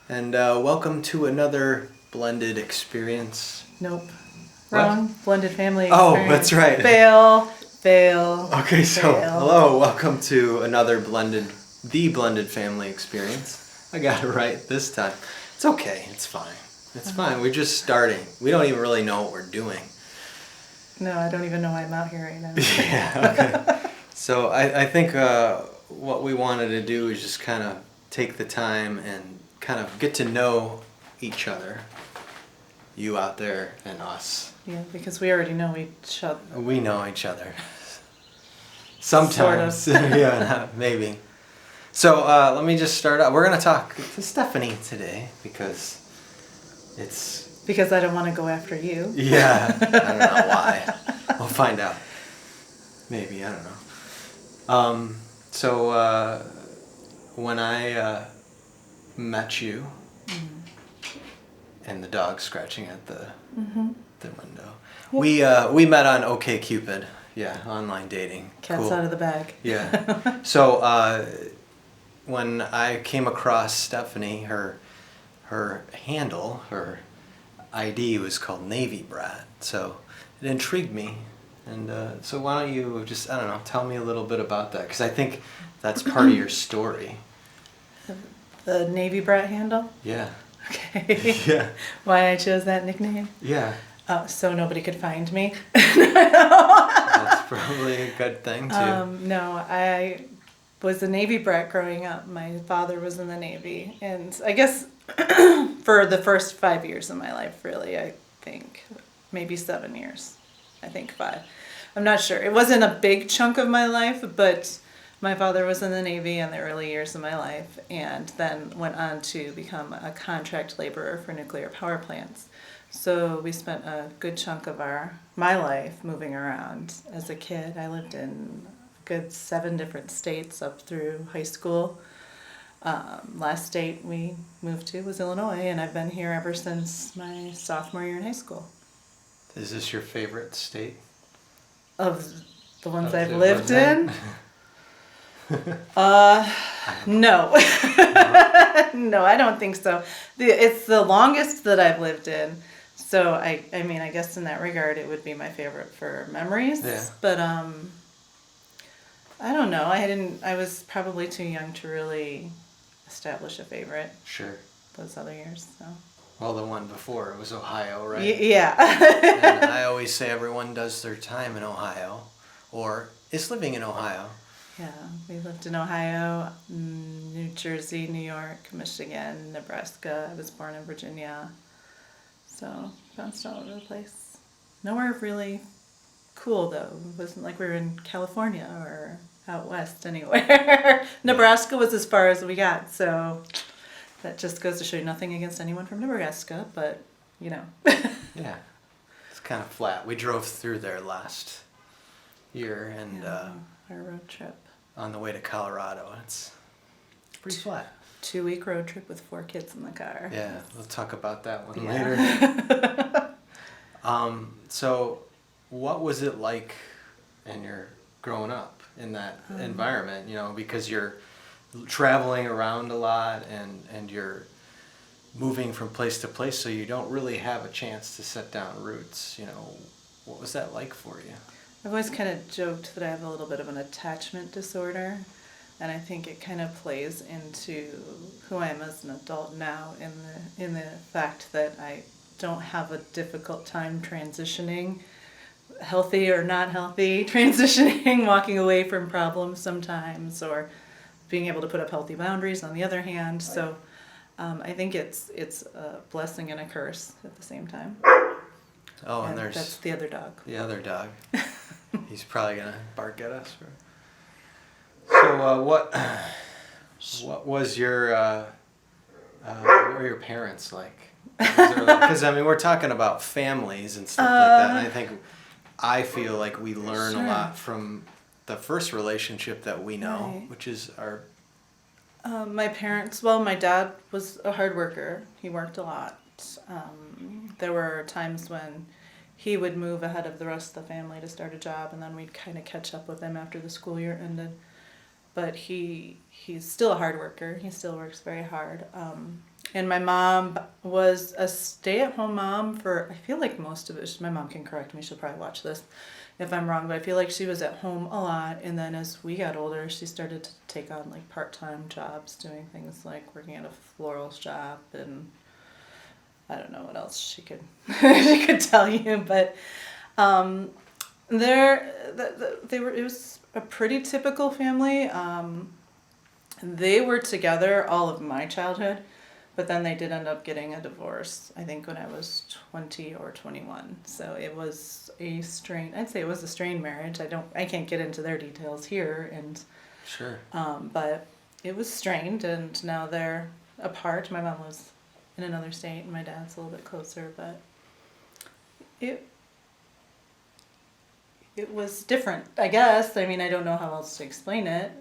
And welcome to another blended experience. Nope. What? Wrong. Blended family Oh, experience. that's right. Fail. Okay, so fail. hello, welcome to another the blended family experience. I got it right this time. It's okay, it's fine. It's fine, we're just starting. We don't even really know what we're doing. No, I don't even know why I'm out here right now. Yeah, okay. So I think what we wanted to do is just kind of take the time and kind of get to know each other. You out there and us. Yeah, because we already know each other. We know each other. Sometimes. Sort of. Yeah, maybe. So let me just start out. We're going to talk to Stephanie today because it's... Because I don't want to go after you. Yeah, I don't know why. We'll find out. Maybe, I don't know. So when I met you, and the dog scratching at the window, we met on OkCupid. Yeah, online dating. Cat's Cool. out of the bag. Yeah. So when I came across Stephanie, her handle, her ID was called Navy Brat. So it intrigued me. And so why don't you just, I don't know, tell me a little bit about that? Because I think that's part of your story. The Navy Brat handle? Yeah. Okay. Yeah. Why I chose that nickname? Yeah. So nobody could find me. That's probably a good thing, too. No, I was a Navy brat growing up. My father was in the Navy. And I guess for the first 5 years of my life, really, I think. Maybe 7 years. I think 5. I'm not sure. It wasn't a big chunk of my life, but my father was in the Navy in the early years of my life and then went on to become a contract laborer for nuclear power plants. So we spent a good chunk of my life moving around. As a kid, I lived in a good 7 different states up through high school. Last state we moved to was Illinois, and I've been here ever since my sophomore year in high school. Is this your favorite state? Of the ones Of I've the lived ones in? No. No, I don't think so. It's the longest that I've lived in. So I mean, I guess in that regard, it would be my favorite for memories. Yeah. But I don't know. I was probably too young to really establish a favorite Sure. those other years. So. Well, the one before, it was Ohio, right? Yeah. And I always say everyone does their time in Ohio, or is living in Ohio. Yeah, we lived in Ohio, New Jersey, New York, Michigan, Nebraska. I was born in Virginia. So, bounced all over the place. Nowhere really cool, though. It wasn't like we were in California or out west anywhere. Nebraska was as far as we got, so that just goes to show you nothing against anyone from Nebraska, but, you know. Yeah, it's kind of flat. We drove through there last year, and Our road trip. on the way to Colorado, it's pretty flat. 2-week road trip with 4 kids in the car. Yeah, we'll talk about that one Yeah. later. So what was it like in your growing up in that environment, you know, because you're traveling around a lot and you're moving from place to place, so you don't really have a chance to set down roots, you know. What was that like for you? I've always kind of joked that I have a little bit of an attachment disorder, and I think it kind of plays into who I am as an adult now in the fact that I don't have a difficult time transitioning, healthy or not healthy, transitioning, walking away from problems sometimes, or being able to put up healthy boundaries on the other hand. So I think it's a blessing and a curse at the same time. Oh, and there's that's the other dog. the other dog. He's probably gonna bark at us. So what was your what were your parents like? Because I mean, we're talking about families and stuff like that, and I feel like we learn a lot from the first relationship that we know, Right. which is our... My parents, well, my dad was a hard worker. He worked a lot. There were times when he would move ahead of the rest of the family to start a job, and then we'd kind of catch up with him after the school year ended. But he's still a hard worker. He still works very hard. And my mom was a stay-at-home mom for, I feel like most of it. My mom can correct me. She'll probably watch this if I'm wrong, but I feel like she was at home a lot. And then as we got older, she started to take on like part-time jobs, doing things like working at a floral shop, and I don't know what else she could she could tell you, but they were. It was a pretty typical family. They were together all of my childhood, but then they did end up getting a divorce, I think when I was 20 or 21. So it was I'd say it was a strained marriage. I can't get into their details here, and Sure. but it was strained, and now they're apart. My mom lives in another state, and my dad's a little bit closer, but it was different, I guess. I mean, I don't know how else to explain it.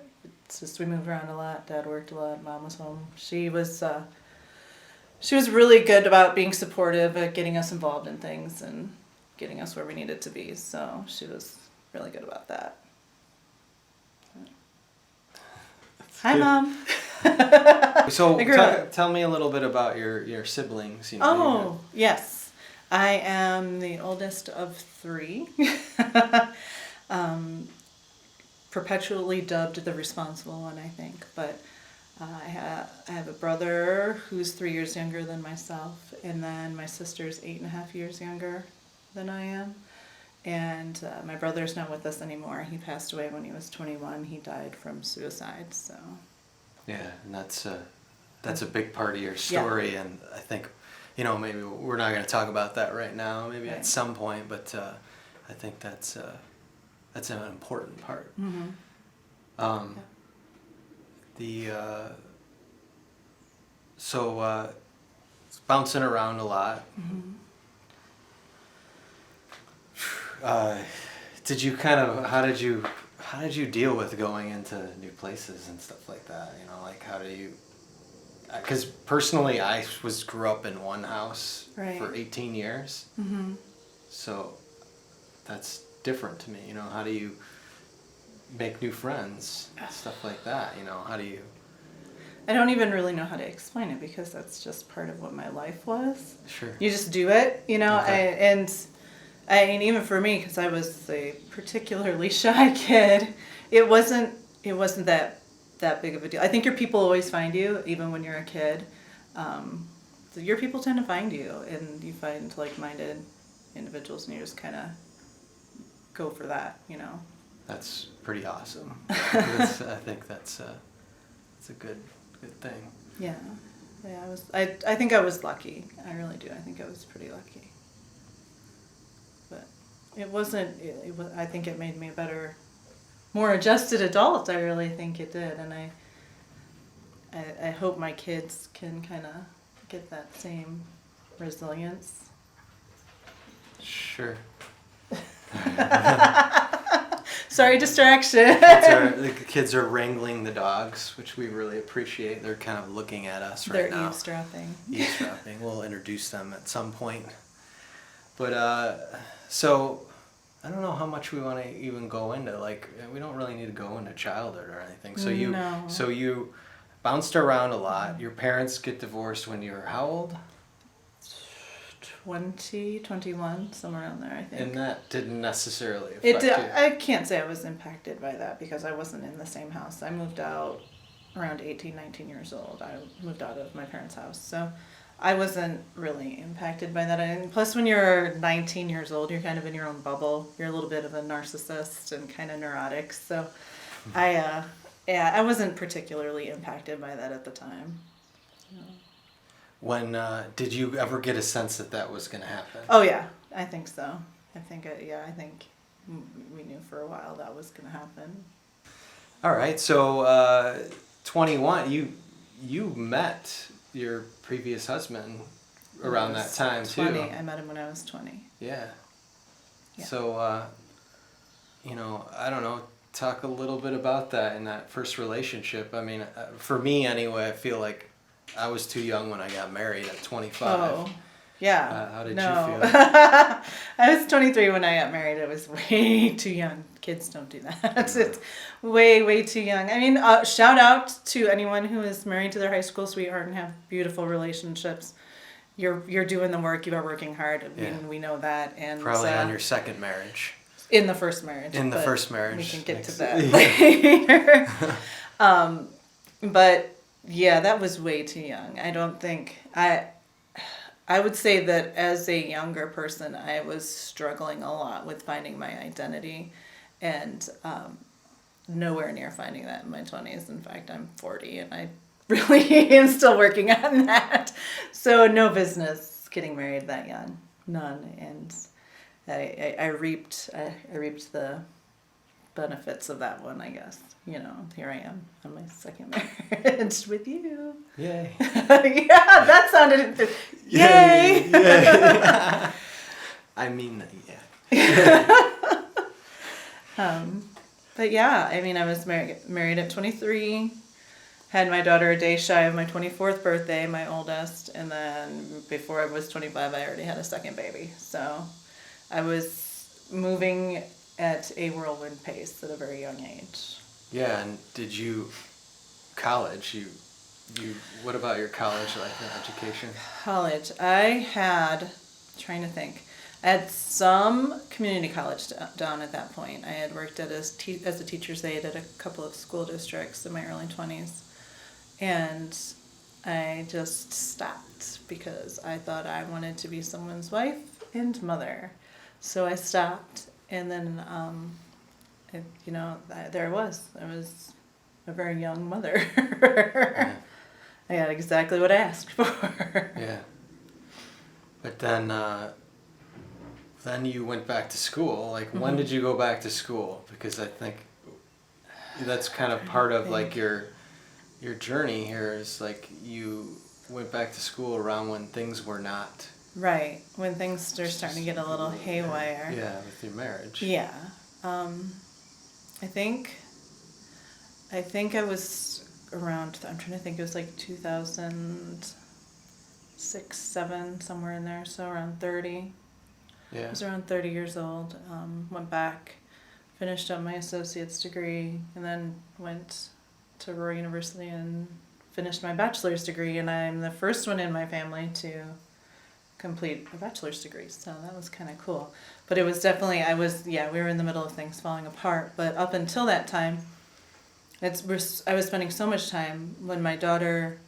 It's just we moved around a lot. Dad worked a lot. Mom was home. She was really good about being supportive, at getting us involved in things and getting us where we needed to be. So she was really good about that. Hi, good. Mom. So I grew up. tell me a little bit about your siblings. You know, Oh, yes. I am the oldest of 3. Perpetually dubbed the responsible one, I think. But I have a brother who's 3 years younger than myself, and then my sister's 8.5 years younger than I am. And my brother's not with us anymore. He passed away when he was 21. He died from suicide. So. Yeah, and that's a big part of your story, yeah. And I think, you know, maybe we're not going to talk about that right now. Maybe right. At some point, but I think that's an important part. Mm-hmm. It's bouncing around a lot. Mm-hmm. How did you deal with going into new places and stuff like that? You know, like how do you? Because personally, I grew up in one house right. for 18 years. Mm-hmm. So that's different to me. You know, how do you make new friends, stuff like that? You know, how do you? I don't even really know how to explain it, because that's just part of what my life was. Sure. You just do it, you know. Okay. I mean, even for me, because I was a particularly shy kid, it wasn't that big of a deal. I think your people always find you, even when you're a kid. So your people tend to find you, and you find like-minded individuals, and you just kind of go for that, you know. That's pretty awesome. I think that's a good thing. Yeah. I think I was lucky. I really do. I think I was pretty lucky. But it wasn't. I think it made me a better, more adjusted adult. I really think it did, and I hope my kids can kind of get that same resilience. Sure. Sorry, distraction. The kids are wrangling the dogs, which we really appreciate. They're kind of looking at us right now. They're Eavesdropping. We'll introduce them at some point. But so I don't know how much we want to even go into. Like, we don't really need to go into childhood or anything. So you bounced around a lot. Your parents get divorced when you were how old? 20, 21, somewhere around there, I think. And that didn't necessarily affect you. I can't say I was impacted by that, because I wasn't in the same house. I moved out around 18, 19 years old. I moved out of my parents' house. So I wasn't really impacted by that. And plus, when you're 19 years old, you're kind of in your own bubble. You're a little bit of a narcissist and kind of neurotic. So I wasn't particularly impacted by that at the time. So. When did you ever get a sense that was going to happen? Oh yeah, I think so. I think we knew for a while that was going to happen. All right, so 21. You met your previous husband around that time 20. too. I met him when I was 20. Yeah. So I don't know. Talk a little bit about that in that first relationship. I mean, for me anyway, I feel like I was too young when I got married at 25. Oh. Yeah. How did no. you feel? I was 23 when I got married. I was way too young. Kids don't do that. Mm. It's way, way too young. I mean, shout out to anyone who is married to their high school sweetheart and have beautiful relationships. You're doing the work. You are working hard, and we know that. And Probably on your second marriage. in the first marriage. In the first marriage. We can get to that later. But yeah, that was way too young. I don't think I would say that as a younger person, I was struggling a lot with finding my identity, and nowhere near finding that in my 20s. In fact, I'm 40, and I really am still working on that. So no business getting married that young, none. And I reaped the benefits of that one, I guess. You know, here I am on my second marriage with you. Yay. Yeah, that sounded... Yay! Yay. I mean, yeah. But yeah, I mean, I was married at 23, had my daughter a day shy of my 24th birthday, my oldest, and then before I was 25, I already had a second baby. So I was moving at a whirlwind pace at a very young age. Yeah, and did you, college, what about your college life and education? College, I had some community college down at that point. I had worked as a teacher's aide at a couple of school districts in my early 20s. And I just stopped because I thought I wanted to be someone's wife and mother. So I stopped, and then, there I was. I was a very young mother. Yeah. I got exactly what I asked for. Yeah. But then you went back to school. Like, Mm-hmm. when did you go back to school? Because I think that's kind of part of like your journey here is like you went back to school around when things were not. Right, when things are starting to get a little haywire. Yeah, with your marriage. Yeah. I think I was around, I'm trying to think, it was like 2006, 7, somewhere in there, so around 30. Yeah. I was around 30 years old, went back, finished up my associate's degree, and then went to Ruhr University and finished my bachelor's degree, and I'm the first one in my family to complete a bachelor's degree, so that was kind of cool. But it was definitely, we were in the middle of things falling apart, but up until that time, I was spending so much time. When my daughter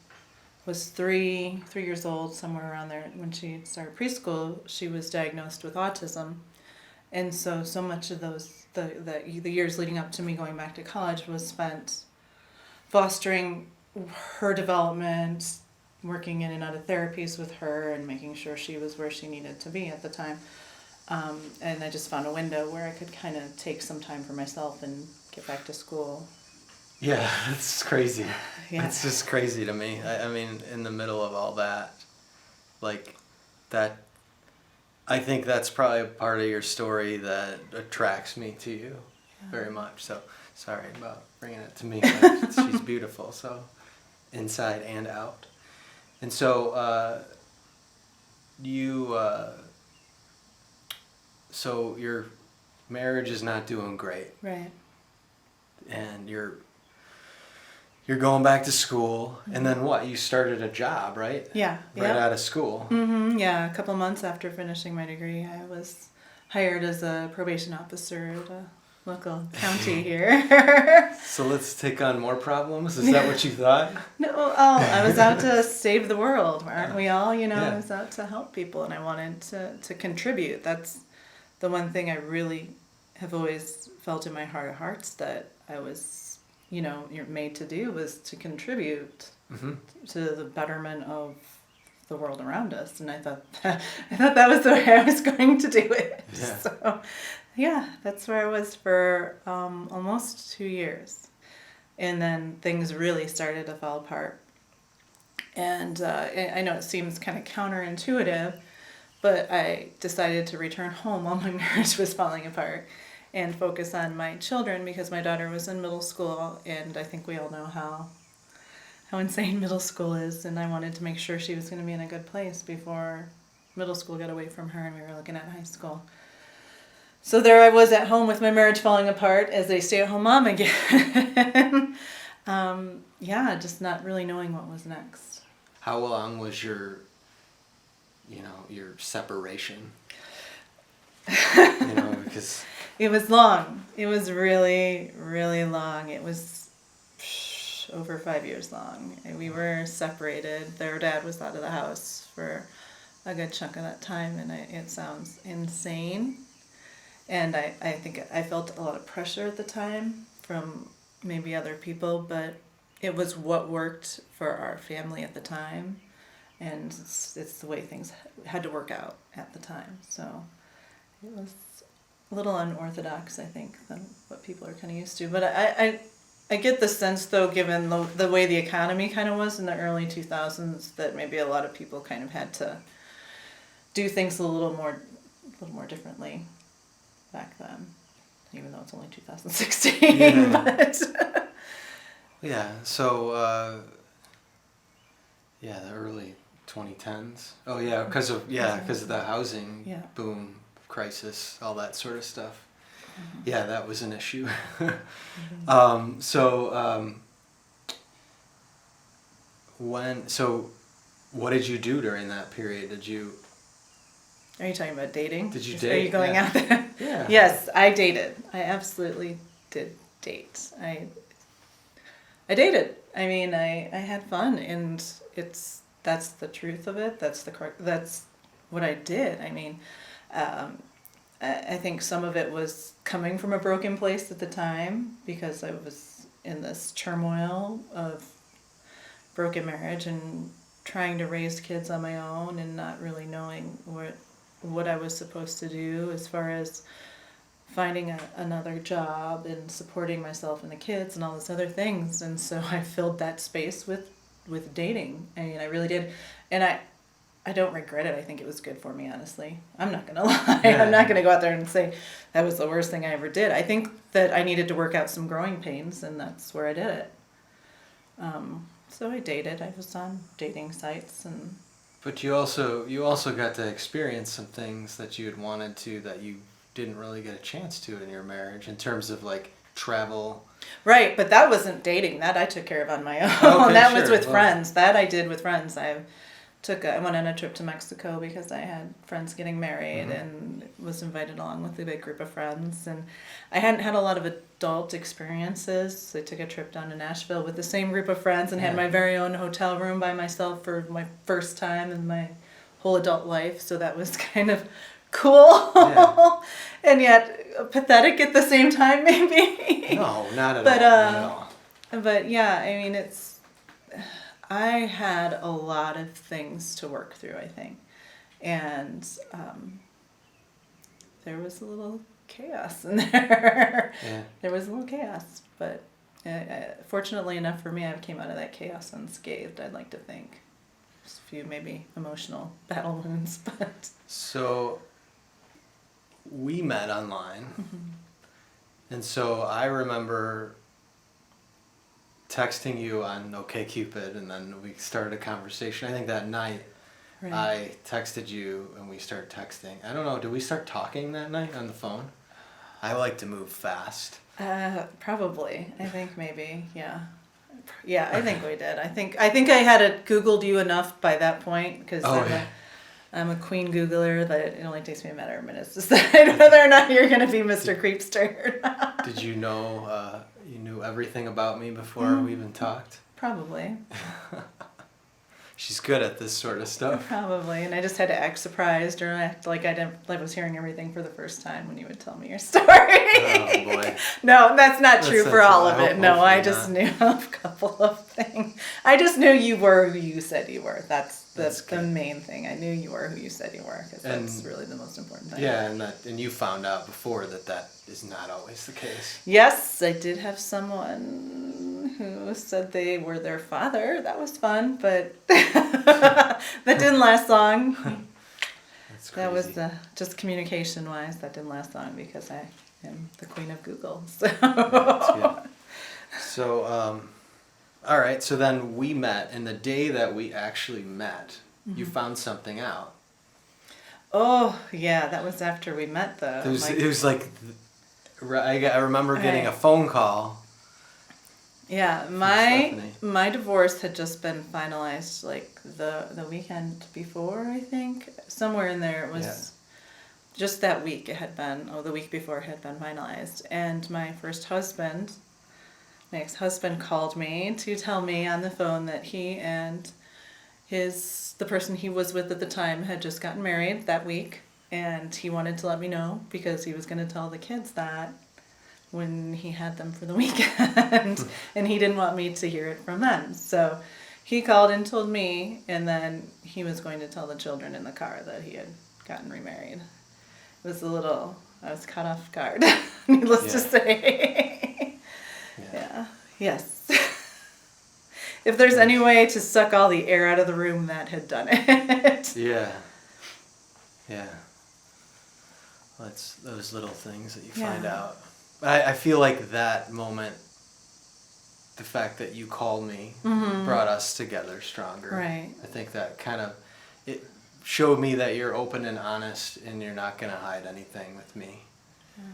was 3 years old, somewhere around there, when she started preschool, she was diagnosed with autism. And so much of the years leading up to me going back to college was spent fostering her development, working in and out of therapies with her, and making sure she was where she needed to be at the time. And I just found a window where I could kind of take some time for myself and get back to school. Yeah, it's crazy. Yeah. It's just crazy to me. I mean, in the middle of all that, like, that, I think that's probably a part of your story that attracts me to you very much. So, sorry about bringing it to me, but she's beautiful, so, inside and out. And so, so your marriage is not doing great. Right. And you're going back to school, and then what? You started a job, right? Yeah. Right out of school. Mm-hmm. Yeah, a couple months after finishing my degree, I was hired as a probation officer at a local county here. So let's take on more problems? Is that what you thought? No, I was out to save the world, aren't we all? Yeah. I was out to help people, and I wanted to contribute. That's the one thing I really have always felt in my heart of hearts that I was, you're made to do, was to contribute to the betterment of the world around us. And I thought that was the way I was going to do it. Yeah. So, yeah, that's where I was for almost 2 years. And then things really started to fall apart. And I know it seems kind of counterintuitive, but I decided to return home while my marriage was falling apart and focus on my children, because my daughter was in middle school, and I think we all know how insane middle school is, and I wanted to make sure she was going to be in a good place before middle school got away from her and we were looking at high school. So there I was at home with my marriage falling apart as a stay-at-home mom again. Just not really knowing what was next. How long was your separation? Because it was long. It was really, really long. It was over 5 years long. We were separated. Their dad was out of the house for a good chunk of that time, and it sounds insane. And I think I felt a lot of pressure at the time from maybe other people, but it was what worked for our family at the time, and it's the way things had to work out at the time. So it was a little unorthodox, I think, than what people are kind of used to. But I get the sense, though, given the way the economy kind of was in the early 2000s, that maybe a lot of people kind of had to do things a little more differently back then, even though it's only 2016. Yeah. But yeah. So the early 2010s. Oh yeah, because of the housing boom, crisis, all that sort of stuff. Mm-hmm. Yeah, that was an issue. Mm-hmm. What did you do during that period? Are you talking about dating? Did you date? Are you going out there? Yeah. Yes, I dated. I absolutely did date. I dated. I mean, I had fun, and that's the truth of it. That's what I did. I mean, I think some of it was coming from a broken place at the time because I was in this turmoil of broken marriage and trying to raise kids on my own and not really knowing what I was supposed to do as far as finding another job and supporting myself and the kids and all those other things. And so I filled that space with dating. I mean, I really did. And I don't regret it. I think it was good for me, honestly. I'm not going to lie. Yeah. I'm not going to go out there and say that was the worst thing I ever did. I think that I needed to work out some growing pains, and that's where I did it. So I dated. I was on dating sites. But you also got to experience some things that you had wanted to that you didn't really get a chance to in your marriage in terms of like travel. Right, but that wasn't dating. That I took care of on my own. Okay, that sure. was with friends. That I did with friends. I went on a trip to Mexico because I had friends getting married, mm-hmm. and was invited along with a big group of friends. And I hadn't had a lot of adult experiences. So I took a trip down to Nashville with the same group of friends and had my very own hotel room by myself for my first time in my whole adult life. So that was kind of cool, and yet pathetic at the same time, maybe. No, not at all. But yeah, I mean, I had a lot of things to work through, I think, and there was a little chaos in there. Yeah. There was a little chaos, but fortunately enough for me, I came out of that chaos unscathed, I'd like to think. Just a few maybe emotional battle wounds, but... So, we met online, mm-hmm. and so I remember texting you on OkCupid, and then we started a conversation. I think that night I texted you and we started texting. I don't know, did we start talking that night on the phone? I like to move fast. Probably. I think maybe, yeah. Yeah, I think we did. I think I had Googled you enough by that point because I'm a queen Googler that it only takes me a matter of minutes to decide whether or not you're going to be Mr. Creepster or not. Did you know you knew everything about me before we even talked? Probably. She's good at this sort of stuff. Probably, and I just had to act surprised or act like I was hearing everything for the first time when you would tell me your story. Oh boy. No, that's not true for all of it. No, I just knew a couple of things. I just knew you were who you said you were. That's the main thing. I knew you were who you said you were, because that's really the most important thing. Yeah, and you found out before that is not always the case. Yes, I did have someone who said they were their father. That was fun, but that didn't last long. That's crazy. That was just communication-wise, that didn't last long because I am the queen of Google. So, that's good. So all right, so then we met, and the day that we actually met, mm-hmm. you found something out. Oh, yeah, that was after we met, though. It was like, I remember getting a phone call. Yeah, my divorce had just been finalized like the weekend before, I think. Somewhere in there it was just that week it had been, the week before it had been finalized. And my ex-husband called me to tell me on the phone that he and the person he was with at the time had just gotten married that week, and he wanted to let me know because he was going to tell the kids that when he had them for the weekend, and he didn't want me to hear it from them. So he called and told me, and then he was going to tell the children in the car that he had gotten remarried. It was I was caught off guard, needless to say. Yeah. Yes. If there's any way to suck all the air out of the room, that had done it. Yeah. Well, it's those little things that you find out. I feel like that moment, the fact that you called me, brought us together stronger. Right. I think that kind of, it showed me that you're open and honest and you're not going to hide anything with me. Yeah.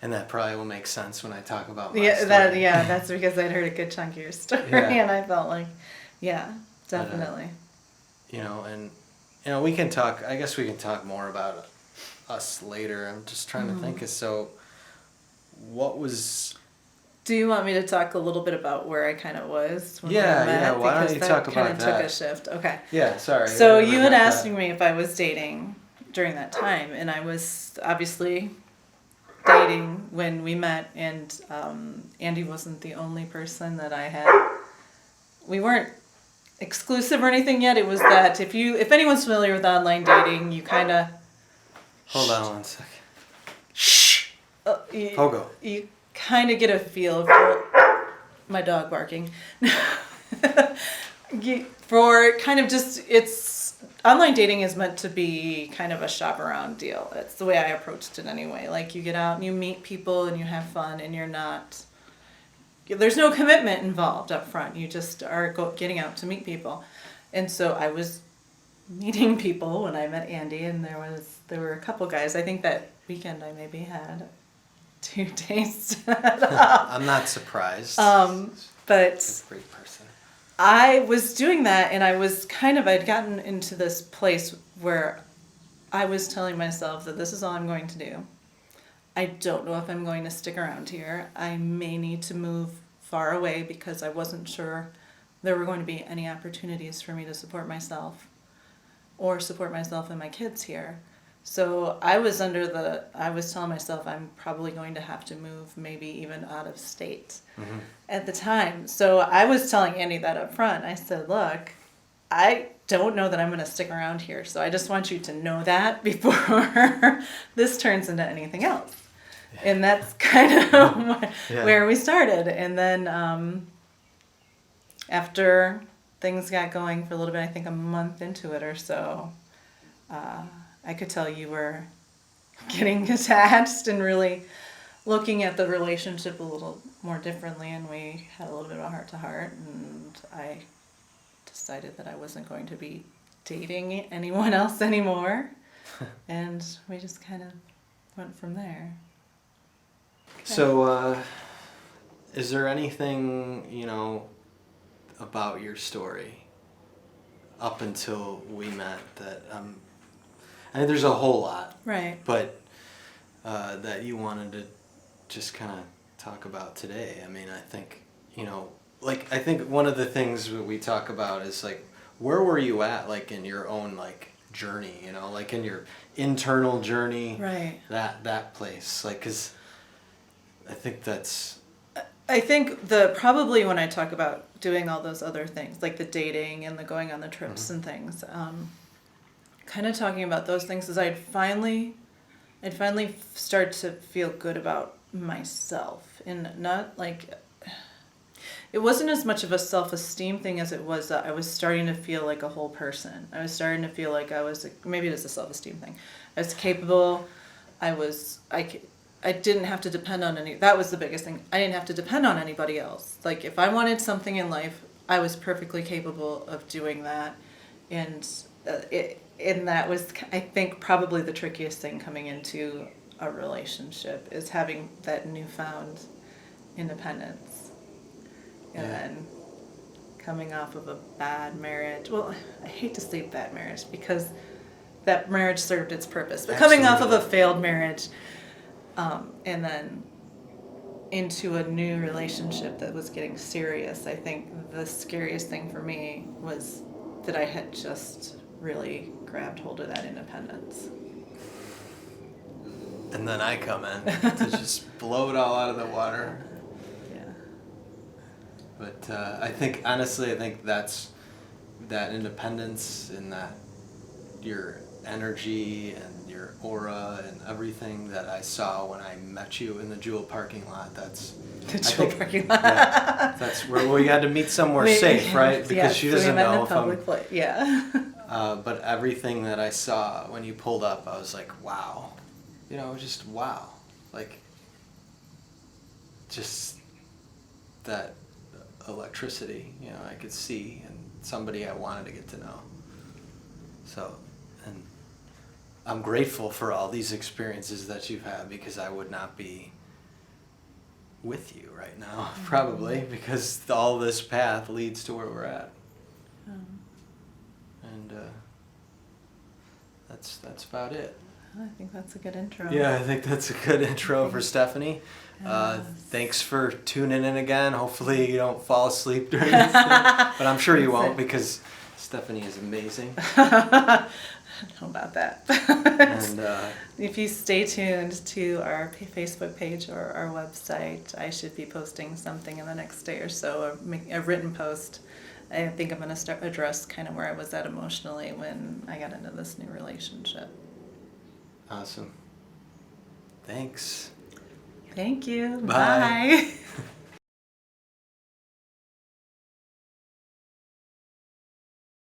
And that probably will make sense when I talk about my story. That's because I'd heard a good chunk of your story, and I felt like, definitely. But, we can talk, I guess we can talk more about us later. I'm just trying to think. So, what was... Do you want me to talk a little bit about where I kind of was when we met? Yeah, why don't you talk about that? Because that kind of took a shift. Okay. Yeah, sorry. So you had asked me if I was dating during that time, and I was obviously dating when we met, and Andy wasn't the only person that I had. We weren't exclusive or anything yet. It was that if anyone's familiar with online dating, you kind of... Hold on one second. Shh! Pogo. You kind of get a feel for my dog barking. For kind of online dating is meant to be kind of a shop around deal. That's the way I approached it anyway. Like, you get out and you meet people and you have fun, and there's no commitment involved up front. You just are getting out to meet people. And so I was meeting people when I met Andy, and there were a couple guys. I think that weekend I maybe had 2 dates. I'm not surprised. But He's a great person. I was doing that, and I'd gotten into this place where I was telling myself that this is all I'm going to do. I don't know if I'm going to stick around here. I may need to move far away because I wasn't sure there were going to be any opportunities for me to support myself or support myself and my kids here. So I was telling myself I'm probably going to have to move, maybe even out of state at the time. So I was telling Andy that up front. I said, look, I don't know that I'm going to stick around here. So I just want you to know that before this turns into anything else. Yeah. And that's kind of where we started. And then after things got going for a little bit, I think a month into it or so, I could tell you were getting attached and really looking at the relationship a little more differently, and we had a little bit of a heart-to-heart, and I decided that I wasn't going to be dating anyone else anymore, and we just kind of went from there. Okay. So, is there anything, about your story up until we met that... I think there's a whole lot. Right. But that you wanted to just kind of talk about today. I mean, I think, I think one of the things that we talk about is, like, where were you at, like, in your own, like, journey, like, in your internal journey. Right. That place. Like, because I think that's... I think probably when I talk about doing all those other things, like the dating and the going on the trips and things, kind of talking about those things is I'd finally start to feel good about myself, and not like, it wasn't as much of a self-esteem thing as it was that I was starting to feel like a whole person. I was starting to feel like maybe it is a self-esteem thing. I was capable. I didn't have to depend on that was the biggest thing. I didn't have to depend on anybody else. Like, if I wanted something in life, I was perfectly capable of doing that. And and that was, I think, probably the trickiest thing coming into a relationship is having that newfound independence. And then coming off of a bad marriage. Well, I hate to say bad marriage because that marriage served its purpose. But coming off of a failed marriage, and then into a new relationship that was getting serious, I think the scariest thing for me was that I had just really grabbed hold of that independence. And then I come in to just blow it all out of the water. Yeah. But I think, honestly, that's that independence and that your energy and your aura and everything that I saw when I met you in the Jewel parking lot. Parking lot. Yeah, that's where we had to meet somewhere safe, right? Because yes, she doesn't we met know in a if public place. Yeah. But everything that I saw when you pulled up, I was like, wow. Just wow. Like, just that electricity, I could see, and somebody I wanted to get to know. So, and I'm grateful for all these experiences that you've had, because I would not be with you right now, probably, because all this path leads to where we're at. And that's about it. I think that's a good intro. Yeah, I think that's a good intro for Stephanie. Yes. Thanks for tuning in again. Hopefully you don't fall asleep during this thing, but I'm sure you won't, because Stephanie is amazing. I don't know about that. And if you stay tuned to our Facebook page or our website, I should be posting something in the next day or so, a written post. I think I'm going to address kind of where I was at emotionally when I got into this new relationship. Awesome. Thanks. Thank you. Bye. Bye.